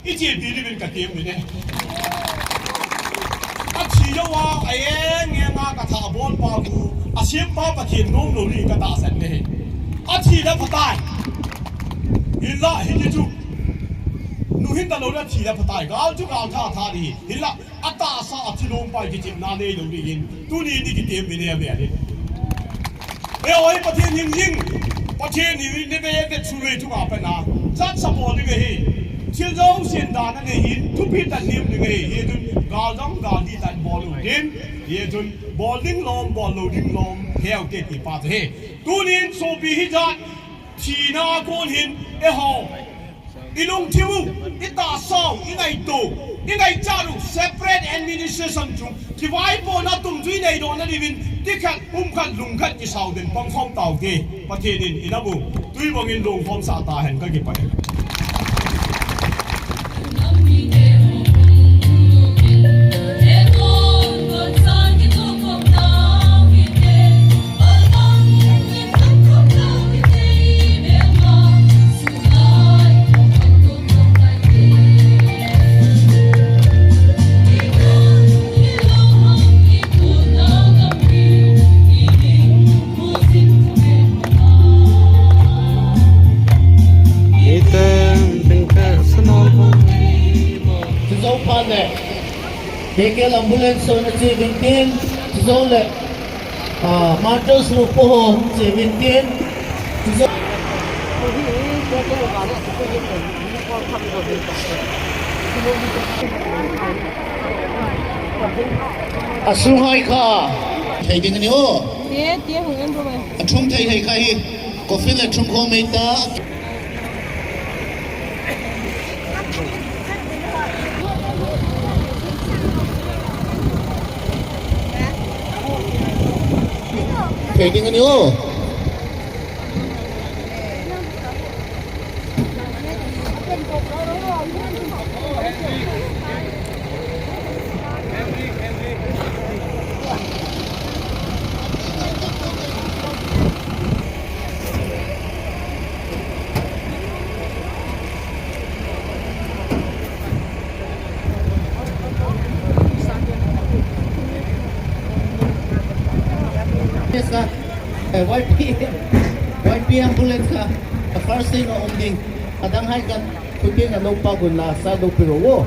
อีเจียดีนี่เป็นกระเทียมอยู่เนี่ยอาชีจะว่าไอ้เงี้ยงากระถาบอลปากูอาชีพป้าประเทียนนุ่มหนุ่มนี่กระตาเสร็จเนี่ยอาชีแล้วพตายฮิลละฮิจิจุนูหินตะโลนะชีแล้วพตายก็เอาจุกเอาท่าดีฮิลละอัตตาซาที่ลงไปกิจิบนาเนยลงดีหินตัวนี้นี่กระเทียมไปเนี่ยแบบนี้เอ้ยประเทียนยิงประเทศนี้นี่เป็นสุริทุกอาเป็นนะจัดสมบูรณ์นี่ก็เฮ้เชื่อจงเสียนดานั่นเองทุกพิธีนิยมนี่ก็เฮ้จุนกาจังกาดีแต่บอลลูดินเฮ้จุนบอลดิ้งลมบอลลูดิ้งลมเฮ้เอาเกติปาเฮ้ตัวนี้โซบีฮิจัดทีน่าโกนหินฮออีลุงทิวอีตาสาวอีไงโตอีไงจารุ separate administration จุที่ไว้ปนนัดตุ้มจุยในโดนนั่นดิวินที่ขัดขัดลุงขัดที่สาวเดินป้องฟ้องเต่าเกประเทศนี้อินาบุตุยบางอินลงฟ้องซาตาเห็นก็เก็บไปVehicle ambulance on 17, Zole, Martos Rupo 17, Asunghay ka, hay din niyo. Tiye hungen bro. Atung tay hay kai, coffee le atung ko may ta. Pwede nga niyo. Yes, YP ambulance ka. The first thing na umding, kadanghay ka kundi na lupa guna sa lupirowo.